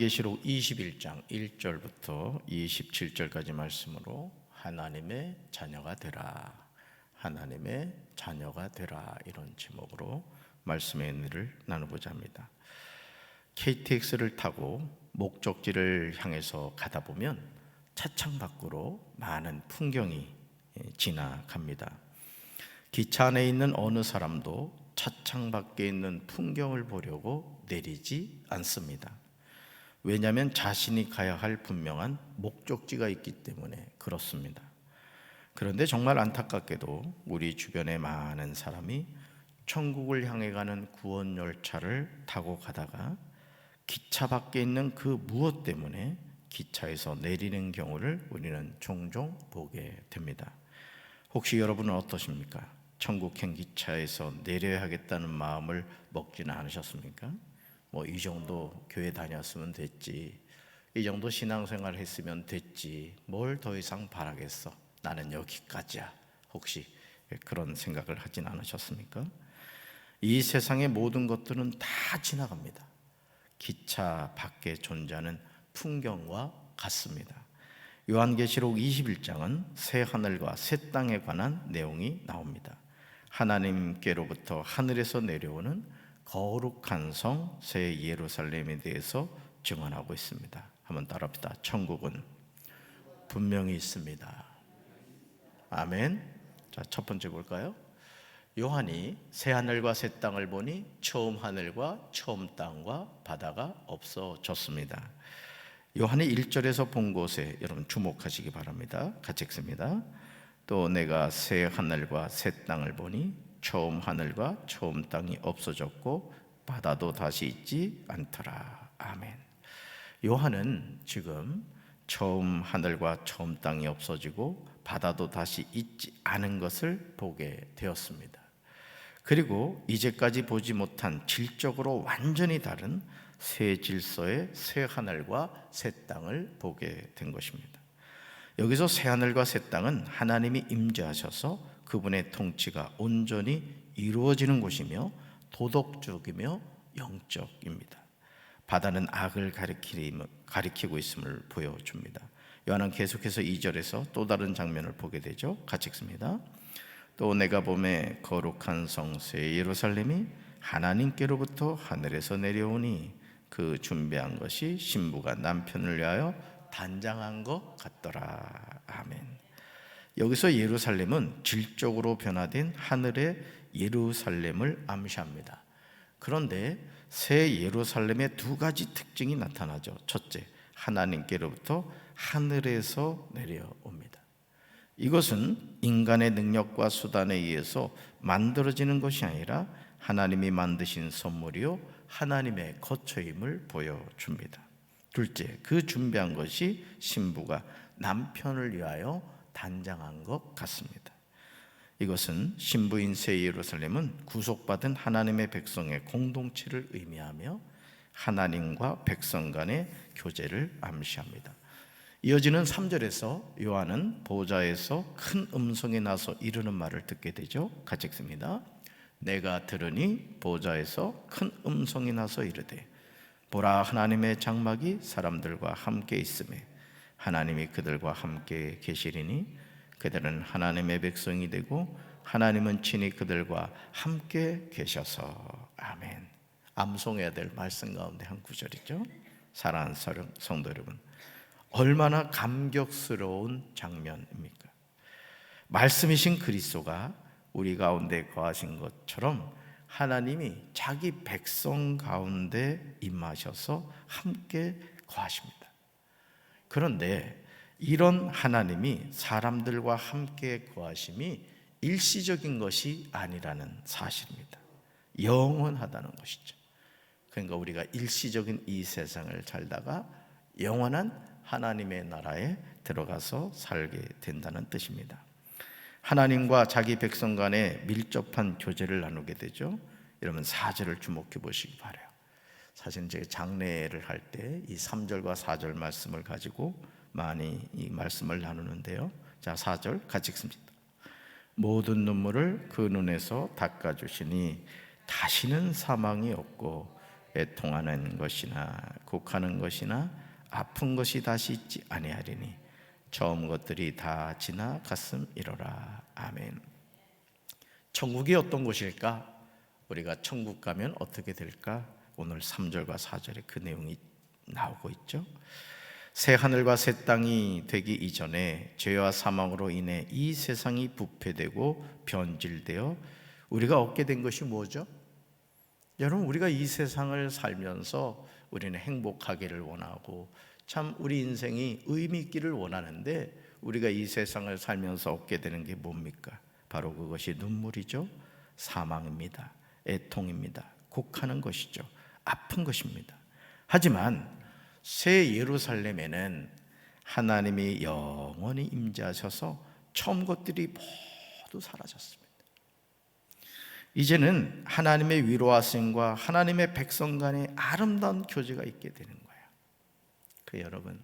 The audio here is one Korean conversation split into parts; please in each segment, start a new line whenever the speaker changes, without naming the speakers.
요한계시록 21장 1절부터 27절까지 말씀으로 하나님의 자녀가 되라, 하나님의 자녀가 되라, 이런 제목으로 말씀의 은혜를 나누고자 합니다. KTX를 타고 목적지를 향해서 가다 보면 차창 밖으로 많은 풍경이 지나갑니다. 기차 안에 있는 어느 사람도 차창 밖에 있는 풍경을 보려고 내리지 않습니다. 왜냐하면 자신이 가야 할 분명한 목적지가 있기 때문에 그렇습니다. 그런데 정말 안타깝게도 우리 주변에 많은 사람이 천국을 향해 가는 구원 열차를 타고 가다가 기차 밖에 있는 그 무엇 때문에 기차에서 내리는 경우를 우리는 종종 보게 됩니다. 혹시 여러분은 어떠십니까? 천국행 기차에서 내려야 하겠다는 마음을 먹지는 않으셨습니까? 이 정도 교회 다녔으면 됐지, 이 정도 신앙생활 했으면 됐지, 뭘 더 이상 바라겠어, 나는 여기까지야, 혹시 그런 생각을 하진 않으셨습니까? 이 세상의 모든 것들은 다 지나갑니다. 기차 밖에 존재하는 풍경과 같습니다. 요한계시록 21장은 새 하늘과 새 땅에 관한 내용이 나옵니다. 하나님께로부터 하늘에서 내려오는 거룩한 성 새 예루살렘에 대해서 증언하고 있습니다. 한번 따라합시다. 천국은 분명히 있습니다. 아멘. 자, 첫 번째 볼까요? 요한이 새 하늘과 새 땅을 보니 처음 하늘과 처음 땅과 바다가 없어졌습니다. 요한이 1절에서 본 곳에 여러분 주목하시기 바랍니다. 같이 읽습니다. 또 내가 새 하늘과 새 땅을 보니 처음 하늘과 처음 땅이 없어졌고 바다도 다시 있지 않더라. 아멘. 요한은 지금 처음 하늘과 처음 땅이 없어지고 바다도 다시 있지 않은 것을 보게 되었습니다. 그리고 이제까지 보지 못한 질적으로 완전히 다른 새 질서의 새 하늘과 새 땅을 보게 된 것입니다. 여기서 새 하늘과 새 땅은 하나님이 임재하셔서 그분의 통치가 온전히 이루어지는 곳이며 도덕적이며 영적입니다. 바다는 악을 가리키고 있음을 보여줍니다. 요한은 계속해서 2절에서 또 다른 장면을 보게 되죠. 같이 읽습니다. 또 내가 보매 거룩한 성 새 예루살렘이 하나님께로부터 하늘에서 내려오니 그 준비한 것이 신부가 남편을 위하여 단장한 것 같더라. 아멘. 여기서 예루살렘은 질적으로 변화된 하늘의 예루살렘을 암시합니다. 그런데 새 예루살렘의 두 가지 특징이 나타나죠. 첫째, 하나님께로부터 하늘에서 내려옵니다. 이것은 인간의 능력과 수단에 의해서 만들어지는 것이 아니라 하나님이 만드신 선물이요 하나님의 거처임을 보여줍니다. 둘째, 그 준비한 것이 신부가 남편을 위하여 단장한 것 같습니다. 이것은 신부인 새 예루살렘은 구속받은 하나님의 백성의 공동체를 의미하며 하나님과 백성 간의 교제를 암시합니다. 이어지는 3절에서 요한은 보좌에서 큰 음성이 나서 이르는 말을 듣게 되죠. 같이 읽습니다. 내가 들으니 보좌에서 큰 음성이 나서 이르되 보라, 하나님의 장막이 사람들과 함께 있으매 하나님이 그들과 함께 계시리니 그들은 하나님의 백성이 되고 하나님은 친히 그들과 함께 계셔서. 아멘. 암송해야 될 말씀 가운데 한 구절이죠. 사랑하는 성도 여러분, 얼마나 감격스러운 장면입니까? 말씀이신 그리스도가 우리 가운데 거하신 것처럼 하나님이 자기 백성 가운데 임하셔서 함께 거하십니다. 그런데 이런 하나님이 사람들과 함께 거하심이 일시적인 것이 아니라는 사실입니다. 영원하다는 것이죠. 그러니까 우리가 일시적인 이 세상을 살다가 영원한 하나님의 나라에 들어가서 살게 된다는 뜻입니다. 하나님과 자기 백성 간에 밀접한 교제를 나누게 되죠. 여러분 4절을 주목해 보시기 바라요. 사실 제가 장례를 할 때 이 3절과 4절 말씀을 가지고 많이 이 말씀을 나누는데요. 자, 4절 같이 읽습니다. 모든 눈물을 그 눈에서 닦아주시니 다시는 사망이 없고 애통하는 것이나 곡하는 것이나 아픈 것이 다시 있지 아니하리니 처음 것들이 다 지나갔음이로라. 아멘. 천국이 어떤 곳일까? 우리가 천국 가면 어떻게 될까? 오늘 3절과 4절에 그 내용이 나오고 있죠. 새 하늘과 새 땅이 되기 이전에 죄와 사망으로 인해 이 세상이 부패되고 변질되어 우리가 얻게 된 것이 뭐죠? 여러분, 우리가 이 세상을 살면서 우리는 행복하기를 원하고 참 우리 인생이 의미 있기를 원하는데 우리가 이 세상을 살면서 얻게 되는 게 뭡니까? 바로 그것이 눈물이죠. 사망입니다. 애통입니다. 곡하는 것이죠. 아픈 것입니다. 하지만 새 예루살렘에는 하나님이 영원히 임재하셔서 처음 것들이 모두 사라졌습니다. 이제는 하나님의 위로하심과 하나님의 백성 간의 아름다운 교제가 있게 되는 거예요. 여러분,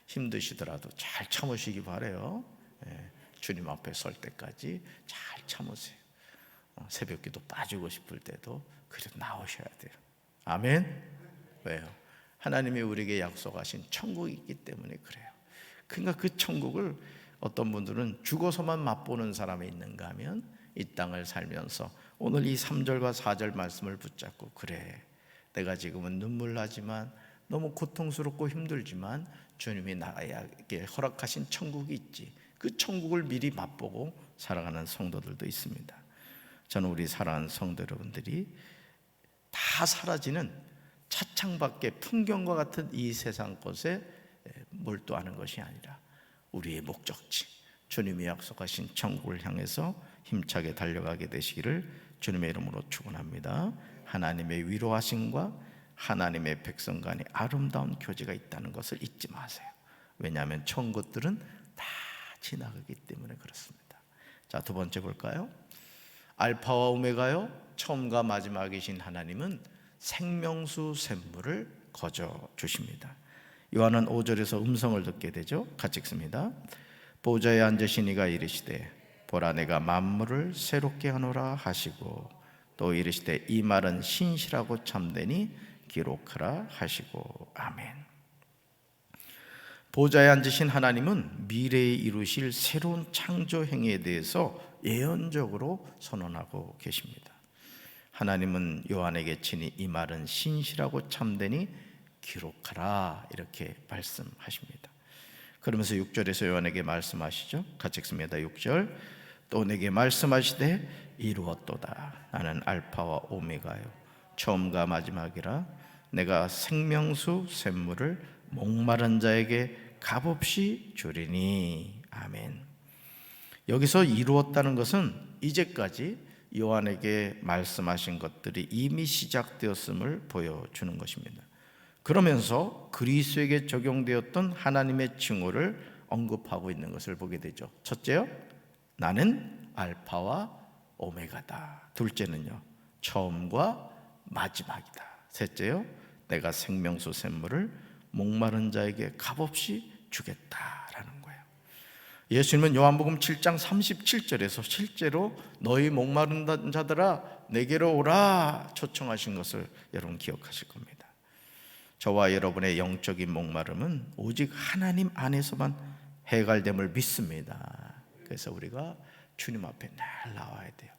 힘드시더라도 잘 참으시기 바라요. 주님 앞에 설 때까지 잘 참으세요. 새벽기도 빠지고 싶을 때도 그래도 나오셔야 돼요. 아멘. 왜요? 하나님이 우리에게 약속하신 천국이 있기 때문에 그래요. 그러니까 그 천국을 어떤 분들은 죽어서만 맛보는 사람이 있는가 하면 이 땅을 살면서 오늘 이 3절과 4절 말씀을 붙잡고, 그래, 내가 지금은 눈물 나지만 너무 고통스럽고 힘들지만 주님이 나에게 허락하신 천국이 있지, 그 천국을 미리 맛보고 살아가는 성도들도 있습니다. 저는 우리 사랑하는 성도 여러분들이 다 사라지는 차창밖의 풍경과 같은 이 세상 것에 몰두하는 것이 아니라 우리의 목적지, 주님이 약속하신 천국을 향해서 힘차게 달려가게 되시기를 주님의 이름으로 축원합니다. 하나님의 위로하심과 하나님의 백성 간의 아름다운 교제가 있다는 것을 잊지 마세요. 왜냐하면 처음 것들은 다 지나가기 때문에 그렇습니다. 자, 두 번째 볼까요? 알파와 오메가요, 처음과 마지막이신 하나님은 생명수 샘물을 거저 주십니다. 요한은 5절에서 음성을 듣게 되죠. 같이 읽습니다. 보좌에 앉으신 이가 이르시되 보라, 내가 만물을 새롭게 하노라 하시고, 또 이르시되 이 말은 신실하고 참되니 기록하라 하시고. 아멘. 보좌에 앉으신 하나님은 미래에 이루실 새로운 창조 행위에 대해서 예언적으로 선언하고 계십니다. 하나님은 요한에게 친히 이 말은 신실하고 참되니 기록하라 이렇게 말씀하십니다. 그러면서 6절에서 요한에게 말씀하시죠. 같이 읽습니다. 6절, 또 내게 말씀하시되 이루었도다. 나는 알파와 오메가요, 처음과 마지막이라. 내가 생명수 샘물을 목마른 자에게 값없이 주리니. 아멘. 여기서 이루었다는 것은 이제까지 요한에게 말씀하신 것들이 이미 시작되었음을 보여주는 것입니다. 그러면서 그리스도에게 적용되었던 하나님의 칭호를 언급하고 있는 것을 보게 되죠. 첫째요, 나는 알파와 오메가다. 둘째는요, 처음과 마지막이다. 셋째요, 내가 생명수 샘물을 목마른 자에게 값없이 주겠다라는 거예요. 예수님은 요한복음 7장 37절에서 실제로 너희 목마른 자들아 내게로 오라 초청하신 것을 여러분 기억하실 겁니다. 저와 여러분의 영적인 목마름은 오직 하나님 안에서만 해결됨을 믿습니다. 그래서 우리가 주님 앞에 늘 나와야 돼요.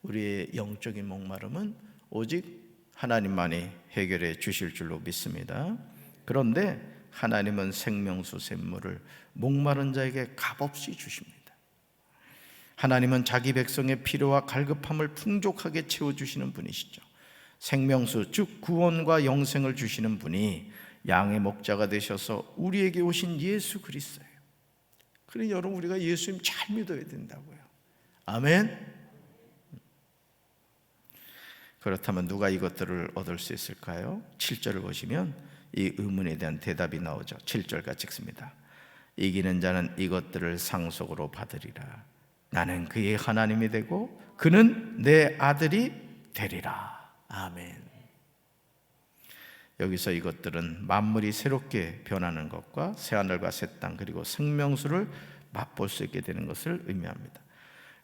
우리의 영적인 목마름은 오직 하나님만이 해결해 주실 줄로 믿습니다. 그런데 하나님은 생명수 샘물을 목마른 자에게 값없이 주십니다. 하나님은 자기 백성의 필요와 갈급함을 풍족하게 채워주시는 분이시죠. 생명수, 즉 구원과 영생을 주시는 분이 양의 목자가 되셔서 우리에게 오신 예수 그리스도예요. 그러니 여러분, 우리가 예수님 잘 믿어야 된다고요. 아멘. 그렇다면 누가 이것들을 얻을 수 있을까요? 7절을 보시면 이 의문에 대한 대답이 나오죠. 7절 같이 읽습니다. 이기는 자는 이것들을 상속으로 받으리라. 나는 그의 하나님이 되고 그는 내 아들이 되리라. 아멘. 여기서 이것들은 만물이 새롭게 변하는 것과 새하늘과 새 땅 그리고 생명수를 맛볼 수 있게 되는 것을 의미합니다.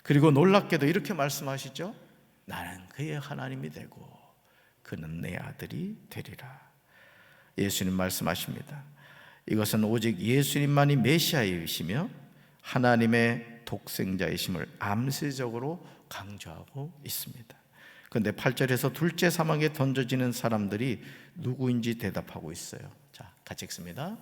그리고 놀랍게도 이렇게 말씀하시죠. 나는 그의 하나님이 되고 그는 내 아들이 되리라. 예수님 말씀하십니다. 이것은 오직 예수님만이 메시아이시며 하나님의 독생자이심을 암시적으로 강조하고 있습니다. 그런데 8절에서 둘째 사망에 던져지는 사람들이 누구인지 대답하고 있어요. 자, 같이 읽습니다.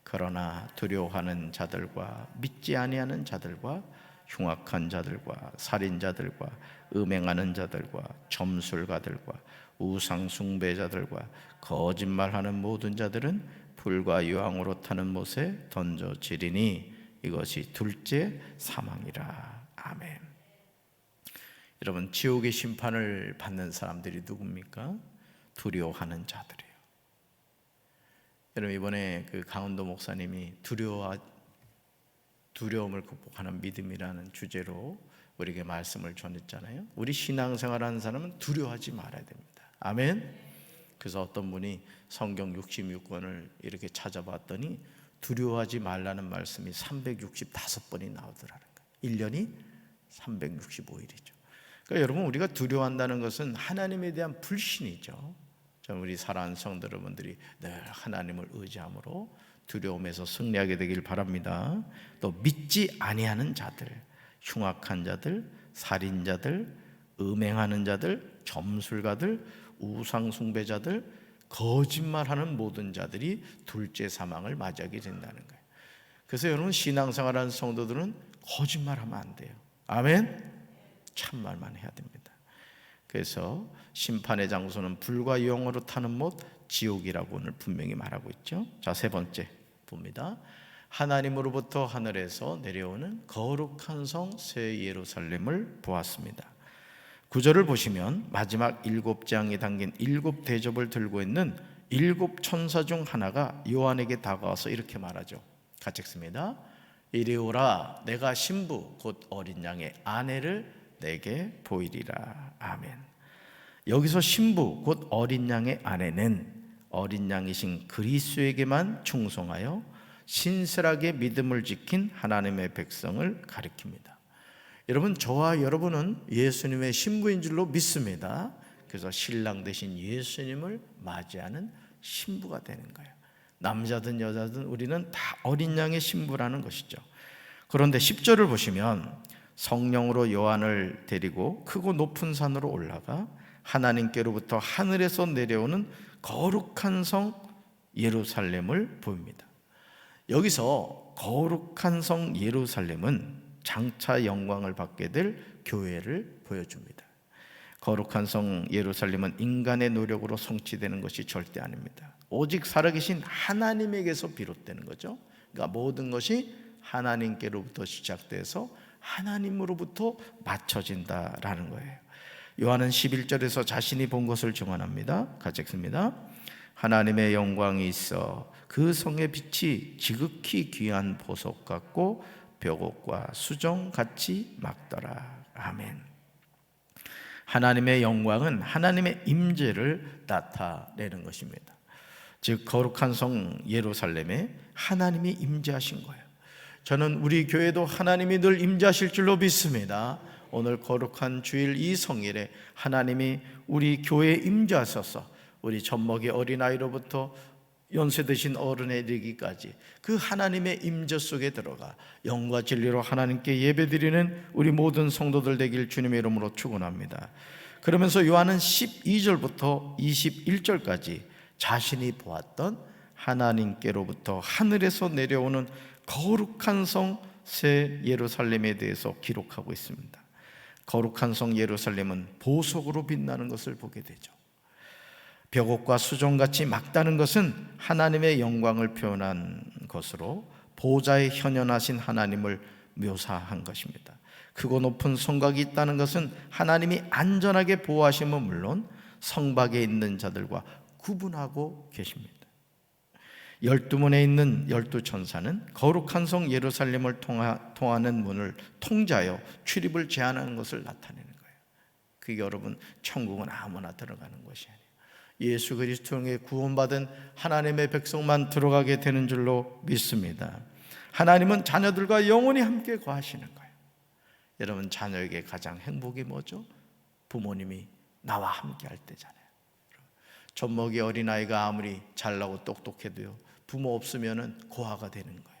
그러나 두려워하는 자들과 믿지 아니하는 자들과 흉악한 자들과 살인자들과 음행하는 자들과 점술가들과 우상 숭배자들과 거짓말하는 모든 자들은 불과 유황으로 타는 못에 던져지리니 이것이 둘째 사망이라. 아멘. 여러분, 지옥의 심판을 받는 사람들이 누굽니까? 두려워하는 자들이에요. 여러분, 이번에 그 강원도 목사님이 두려움을 극복하는 믿음이라는 주제로 우리에게 말씀을 전했잖아요. 우리 신앙생활하는 사람은 두려워하지 말아야 됩니다. 아멘. 그래서 어떤 분이 성경 66권을 이렇게 찾아봤더니 두려워하지 말라는 말씀이 365번이 나오더라는 거예요. 1년이 365일이죠. 그러니까 여러분, 우리가 두려워한다는 것은 하나님에 대한 불신이죠. 우리 사랑하는 성도 여러분들이 늘 하나님을 의지함으로 두려움에서 승리하게 되길 바랍니다. 또 믿지 아니하는 자들, 흉악한 자들, 살인자들, 음행하는 자들, 점술가들, 우상 숭배자들, 거짓말하는 모든 자들이 둘째 사망을 맞이하게 된다는 거예요. 그래서 여러분, 신앙생활하는 성도들은 거짓말하면 안 돼요. 아멘. 참말만 해야 됩니다. 그래서 심판의 장소는 불과 유황으로 타는 못, 지옥이라고 오늘 분명히 말하고 있죠. 자, 세 번째 봅니다. 하나님으로부터 하늘에서 내려오는 거룩한 성 새 예루살렘을 보았습니다. 9절을 보시면 마지막 7장이 담긴 7대접을 들고 있는 7 천사 중 하나가 요한에게 다가와서 이렇게 말하죠. 같이 읽습니다. 이리 오라, 내가 신부 곧 어린 양의 아내를 내게 보이리라. 아멘. 여기서 신부 곧 어린 양의 아내는 어린 양이신 그리스도에게만 충성하여 신실하게 믿음을 지킨 하나님의 백성을 가리킵니다. 여러분, 저와 여러분은 예수님의 신부인 줄로 믿습니다. 그래서 신랑 되신 예수님을 맞이하는 신부가 되는 거예요. 남자든 여자든 우리는 다 어린 양의 신부라는 것이죠. 그런데 10절을 보시면 성령으로 요한을 데리고 크고 높은 산으로 올라가 하나님께로부터 하늘에서 내려오는 거룩한 성 예루살렘을 보입니다. 여기서 거룩한 성 예루살렘은 장차 영광을 받게 될 교회를 보여줍니다. 거룩한 성 예루살렘은 인간의 노력으로 성취되는 것이 절대 아닙니다. 오직 살아계신 하나님에게서 비롯되는 거죠. 그러니까 모든 것이 하나님께로부터 시작돼서 하나님으로부터 맞춰진다라는 거예요. 요한은 11절에서 자신이 본 것을 증언합니다. 같이 읽습니다. 하나님의 영광이 있어 그 성의 빛이 지극히 귀한 보석 같고 벽옥과 수정같이 막더라. 아멘. 하나님의 영광은 하나님의 임재를 나타내는 것입니다. 즉 거룩한 성 예루살렘에 하나님이 임재하신 거예요. 저는 우리 교회도 하나님이 늘 임재하실 줄로 믿습니다. 오늘 거룩한 주일 이 성일에 하나님이 우리 교회에 임재하셔서 우리 젖먹이 어린아이로부터 연세 드신 어른에 이르기까지 그 하나님의 임재 속에 들어가 영과 진리로 하나님께 예배드리는 우리 모든 성도들 되길 주님의 이름으로 축원합니다. 그러면서 요한은 12절부터 21절까지 자신이 보았던 하나님께로부터 하늘에서 내려오는 거룩한 성 새 예루살렘에 대해서 기록하고 있습니다. 거룩한 성 예루살렘은 보석으로 빛나는 것을 보게 되죠. 벽옥과 수정같이 막다는 것은 하나님의 영광을 표현한 것으로 보좌에 현현하신 하나님을 묘사한 것입니다. 크고 높은 성곽이 있다는 것은 하나님이 안전하게 보호하심은 물론 성 밖에 있는 자들과 구분하고 계십니다. 12문에 있는 12천사는 거룩한 성 예루살렘을 통하는 문을 통제하여 출입을 제한하는 것을 나타내는 거예요. 그게 여러분, 천국은 아무나 들어가는 것이 아니에요. 예수 그리스도에 구원받은 하나님의 백성만 들어가게 되는 줄로 믿습니다. 하나님은 자녀들과 영원히 함께 거하시는 거예요. 여러분, 자녀에게 가장 행복이 뭐죠? 부모님이 나와 함께 할 때잖아요. 젖먹이 어린아이가 아무리 잘나고 똑똑해도요, 부모 없으면 고아가 되는 거예요.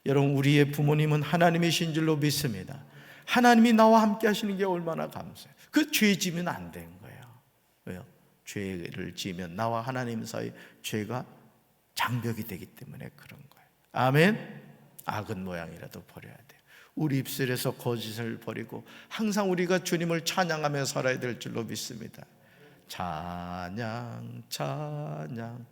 여러분, 우리의 부모님은 하나님이신 줄로 믿습니다. 하나님이 나와 함께 하시는 게 얼마나 감사해요. 그 죄 지면 안 된 거예요. 왜요? 죄를 지으면 나와 하나님 사이 죄가 장벽이 되기 때문에 그런 거예요. 아멘. 악은 모양이라도 버려야 돼요. 우리 입술에서 거짓을 버리고 항상 우리가 주님을 찬양하며 살아야 될 줄로 믿습니다. 찬양 찬양,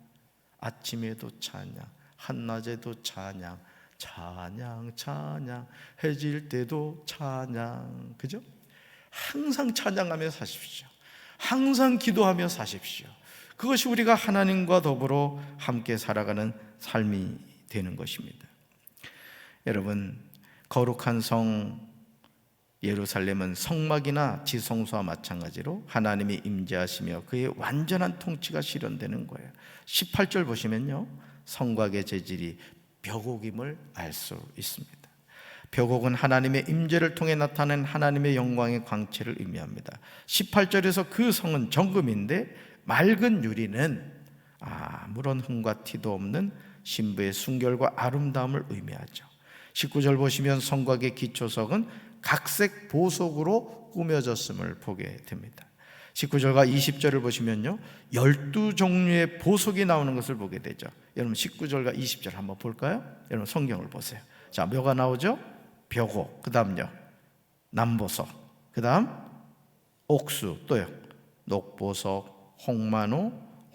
아침에도 찬양, 한낮에도 찬양, 찬양 찬양, 해질 때도 찬양. 그죠? 항상 찬양하며 사십시오. 항상 기도하며 사십시오. 그것이 우리가 하나님과 더불어 함께 살아가는 삶이 되는 것입니다. 여러분, 거룩한 성 예루살렘은 성막이나 지성소와 마찬가지로 하나님이 임재하시며 그의 완전한 통치가 실현되는 거예요. 18절 보시면요, 성곽의 재질이 벽옥임을 알 수 있습니다. 벽옥은 하나님의 임재를 통해 나타낸 하나님의 영광의 광채를 의미합니다. 18절에서 그 성은 정금인데 맑은 유리는 아무런 흠과 티도 없는 신부의 순결과 아름다움을 의미하죠. 19절 보시면 성곽의 기초석은 각색 보석으로 꾸며졌음을 보게 됩니다. 19절과 20절을 보시면요, 12종류의 보석이 나오는 것을 보게 되죠. 여러분 19절과 20절 한번 볼까요? 여러분 성경을 보세요. 자, 뭐가 나오죠? 벽옥, 그 다음요 남보석, 그 다음 옥수, 또요 녹보석, 홍만호,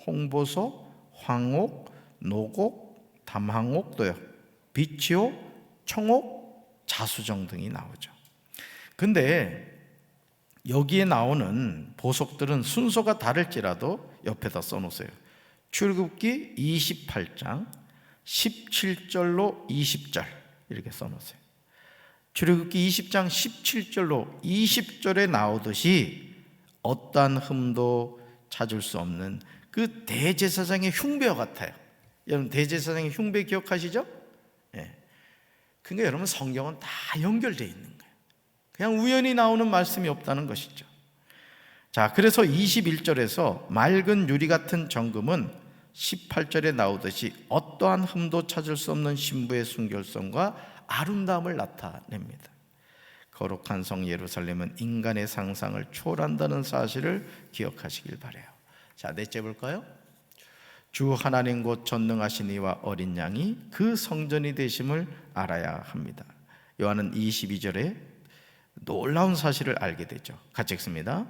홍보석, 황옥, 노곡, 담황옥, 또요 비치옥, 청옥, 자수정 등이 나오죠. 근데 여기에 나오는 보석들은 순서가 다를지라도 옆에다 써놓으세요. 출애굽기 28장 17절로 20절 이렇게 써놓으세요. 출애굽기 20장 17절로 20절에 나오듯이 어떠한 흠도 찾을 수 없는 그 대제사장의 흉배와 같아요. 여러분 대제사장의 흉배 기억하시죠? 예. 그러니까 여러분 성경은 다 연결되어 있는 거예요. 그냥 우연히 나오는 말씀이 없다는 것이죠. 자, 그래서 21절에서 맑은 유리 같은 정금은 18절에 나오듯이 어떠한 흠도 찾을 수 없는 신부의 순결성과 아름다움을 나타냅니다. 거룩한 성 예루살렘은 인간의 상상을 초월한다는 사실을 기억하시길 바라요. 자, 넷째 볼까요? 주 하나님 곧 전능하신 이와 어린 양이 그 성전이 되심을 알아야 합니다. 요한은 22절에 놀라운 사실을 알게 되죠. 같이 읽습니다.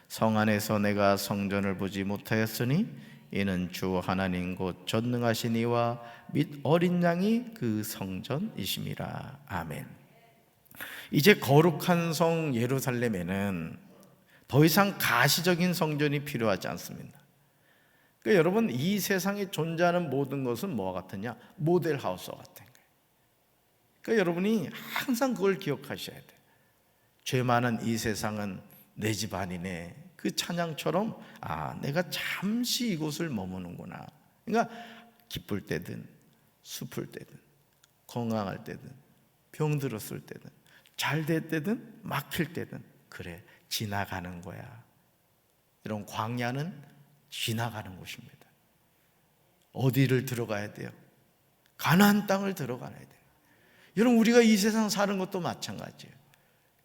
성 안에서 내가 성전을 보지 못하였으니 이는 주 하나님 곧 전능하신 이와 및 어린 양이 그 성전이심이라. 아멘. 이제 거룩한 성 예루살렘에는 더 이상 가시적인 성전이 필요하지 않습니다. 그러니까 여러분 이 세상에 존재하는 모든 것은 뭐와 같으냐? 모델하우스와 같은 거예요. 그러니까 여러분이 항상 그걸 기억하셔야 돼요. 죄 많은 이 세상은 내 집 아니네. 그 찬양처럼 내가 잠시 이곳을 머무는구나. 그러니까 기쁠 때든 슬플 때든 건강할 때든 병들었을 때든 잘 될 때든 막힐 때든 그래 지나가는 거야. 이런 광야는 지나가는 곳입니다. 어디를 들어가야 돼요? 가나안 땅을 들어가야 돼요. 여러분 우리가 이 세상 사는 것도 마찬가지예요.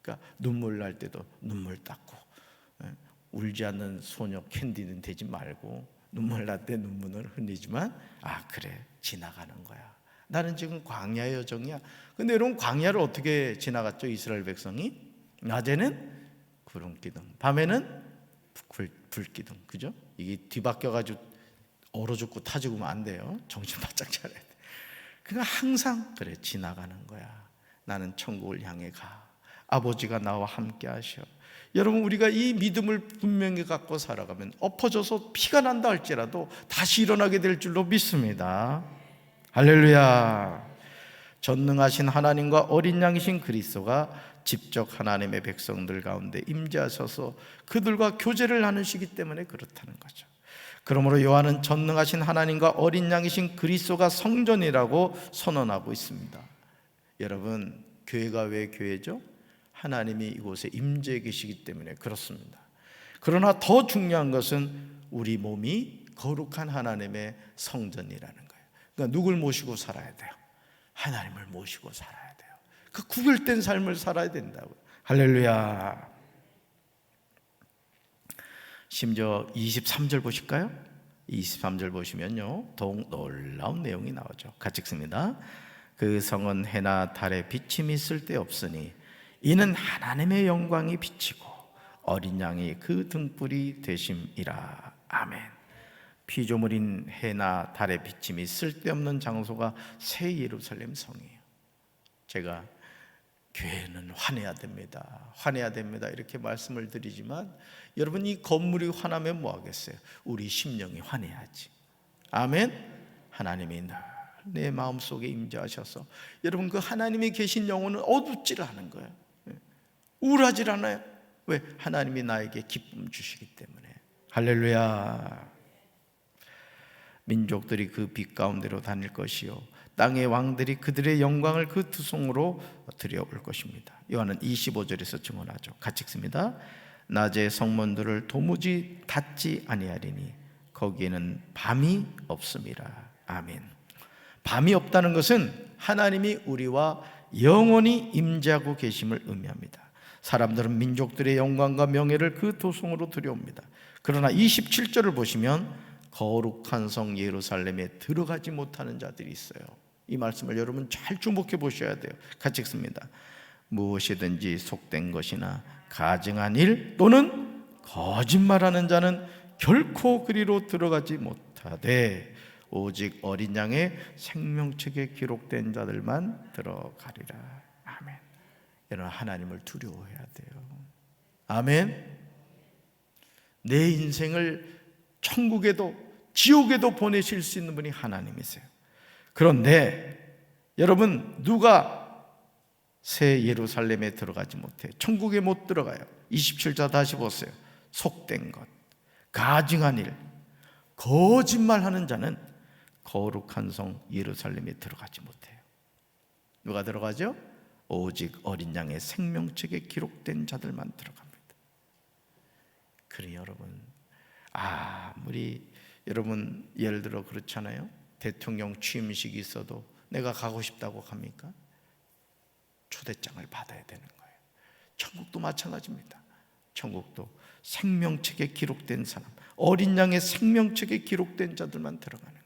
그러니까 눈물 날 때도 눈물 닦고 울지 않는 소녀 캔디는 되지 말고 눈물 날 때 눈물을 흘리지만 그래 지나가는 거야. 나는 지금 광야의 여정이야. 근데 여러분 광야를 어떻게 지나갔죠? 이스라엘 백성이 낮에는 구름 기둥, 밤에는 불 기둥. 그죠? 이게 뒤바뀌어가지고 얼어 죽고 타 죽으면 안 돼요. 정신 바짝 차려야 돼. 그러니까 항상 그래 지나가는 거야. 나는 천국을 향해 가. 아버지가 나와 함께 하셔. 여러분 우리가 이 믿음을 분명히 갖고 살아가면 엎어져서 피가 난다 할지라도 다시 일어나게 될 줄로 믿습니다. 할렐루야. 전능하신 하나님과 어린 양이신 그리스도가 직접 하나님의 백성들 가운데 임재하셔서 그들과 교제를 나누시기 때문에 그렇다는 거죠. 그러므로 요한은 전능하신 하나님과 어린 양이신 그리스도가 성전이라고 선언하고 있습니다. 여러분 교회가 왜 교회죠? 하나님이 이곳에 임재해 계시기 때문에 그렇습니다. 그러나 더 중요한 것은 우리 몸이 거룩한 하나님의 성전이라는 거예요. 그러니까 누굴 모시고 살아야 돼요? 하나님을 모시고 살아야 돼요. 그 구별된 삶을 살아야 된다고요. 할렐루야. 심지어 23절 보실까요? 23절 보시면요, 더욱 놀라운 내용이 나오죠. 같이 읽습니다. 그 성은 해나 달에 비침이 쓸데없으니 이는 하나님의 영광이 비치고 어린 양이 그 등불이 되심이라. 아멘. 피조물인 해나 달의 비침이 쓸데없는 장소가 새 예루살렘 성이에요. 제가 교회는 환해야 됩니다, 환해야 됩니다 이렇게 말씀을 드리지만, 여러분 이 건물이 환하면 뭐 하겠어요? 우리 심령이 환해야지. 아멘. 하나님이 늘 내 마음속에 임재하셔서 여러분 그 하나님이 계신 영혼은 어둡지를 않은 거예요. 우울하질 않아요. 왜? 하나님이 나에게 기쁨 주시기 때문에. 할렐루야. 민족들이 그 빛 가운데로 다닐 것이요 땅의 왕들이 그들의 영광을 그 투성으로 들여올 것입니다. 요한은 25절에서 증언하죠. 같이 읽습니다. 낮에 성문들을 도무지 닫지 아니하리니 거기에는 밤이 없음이라. 아멘. 밤이 없다는 것은 하나님이 우리와 영원히 임재하고 계심을 의미합니다. 사람들은 민족들의 영광과 명예를 그 도성으로 들여옵니다. 그러나 27절을 보시면 거룩한 성 예루살렘에 들어가지 못하는 자들이 있어요. 이 말씀을 여러분 잘 주목해 보셔야 돼요. 같이 읽습니다. 무엇이든지 속된 것이나 가증한 일 또는 거짓말하는 자는 결코 그리로 들어가지 못하되 오직 어린 양의 생명책에 기록된 자들만 들어가리라. 아멘. 여러분 하나님을 두려워해야 돼요. 아멘. 내 인생을 천국에도 지옥에도 보내실 수 있는 분이 하나님이세요. 그런데 여러분 누가 새 예루살렘에 들어가지 못해요? 천국에 못 들어가요. 27절 다시 보세요. 속된 것, 가증한 일, 거짓말하는 자는 거룩한 성 예루살렘에 들어가지 못해요. 누가 들어가죠? 오직 어린 양의 생명책에 기록된 자들만 들어갑니다. 그래 여러분, 아무리 여러분 예를 들어 그렇잖아요. 대통령 취임식이 있어도 내가 가고 싶다고 합니까? 초대장을 받아야 되는 거예요. 천국도 마찬가지입니다. 천국도 생명책에 기록된 사람, 어린 양의 생명책에 기록된 자들만 들어가는 거예요.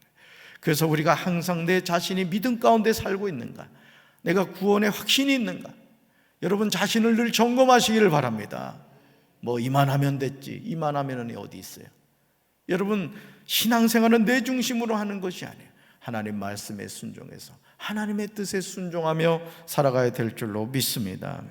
그래서 우리가 항상 내 자신이 믿음 가운데 살고 있는가, 내가 구원의 확신이 있는가, 여러분 자신을 늘 점검하시기를 바랍니다. 뭐 이만하면 됐지, 이만하면 어디 있어요? 여러분 신앙생활은 내 중심으로 하는 것이 아니에요. 하나님 말씀에 순종해서 하나님의 뜻에 순종하며 살아가야 될 줄로 믿습니다.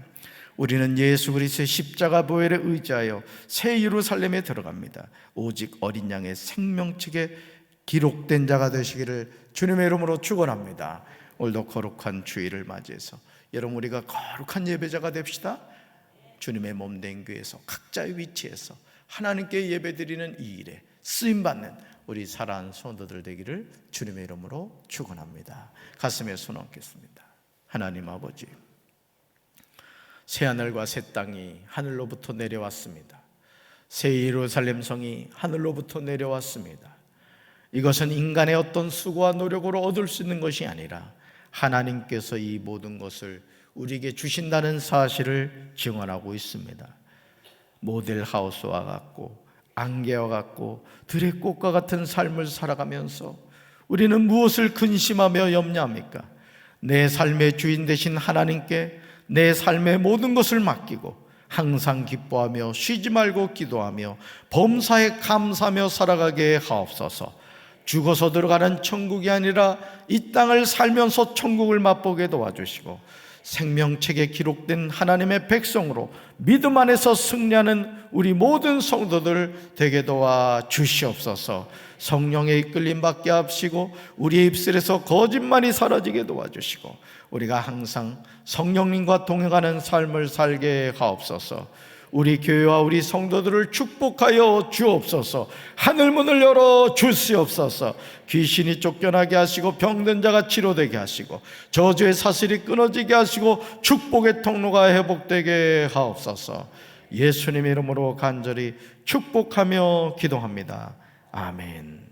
우리는 예수 그리스도의 십자가 보혈에 의지하여 새 예루살렘에 들어갑니다. 오직 어린 양의 생명책에 기록된 자가 되시기를 주님의 이름으로 축원합니다. 오늘도 거룩한 주일을 맞이해서 여러분 우리가 거룩한 예배자가 됩시다. 주님의 몸된 교회에서 각자의 위치에서 하나님께 예배드리는 이 일에 쓰임받는 우리 사랑하는 성도들 되기를 주님의 이름으로 축원합니다. 가슴에 손 얹겠습니다. 하나님 아버지, 새하늘과 새 땅이 하늘로부터 내려왔습니다. 새 예루살렘 성이 하늘로부터 내려왔습니다. 이것은 인간의 어떤 수고와 노력으로 얻을 수 있는 것이 아니라 하나님께서 이 모든 것을 우리에게 주신다는 사실을 증언하고 있습니다. 모델하우스와 같고 안개와 같고 들의 꽃과 같은 삶을 살아가면서 우리는 무엇을 근심하며 염려합니까? 내 삶의 주인 되신 하나님께 내 삶의 모든 것을 맡기고 항상 기뻐하며 쉬지 말고 기도하며 범사에 감사하며 살아가게 하옵소서. 죽어서 들어가는 천국이 아니라 이 땅을 살면서 천국을 맛보게 도와주시고 생명책에 기록된 하나님의 백성으로 믿음 안에서 승리하는 우리 모든 성도들 되게 도와 주시옵소서. 성령의 이끌림 받게 하시고 우리의 입술에서 거짓말이 사라지게 도와주시고 우리가 항상 성령님과 동행하는 삶을 살게 하옵소서. 우리 교회와 우리 성도들을 축복하여 주옵소서. 하늘문을 열어 주시옵소서. 귀신이 쫓겨나게 하시고 병든 자가 치료되게 하시고 저주의 사슬이 끊어지게 하시고 축복의 통로가 회복되게 하옵소서. 예수님의 이름으로 간절히 축복하며 기도합니다. 아멘.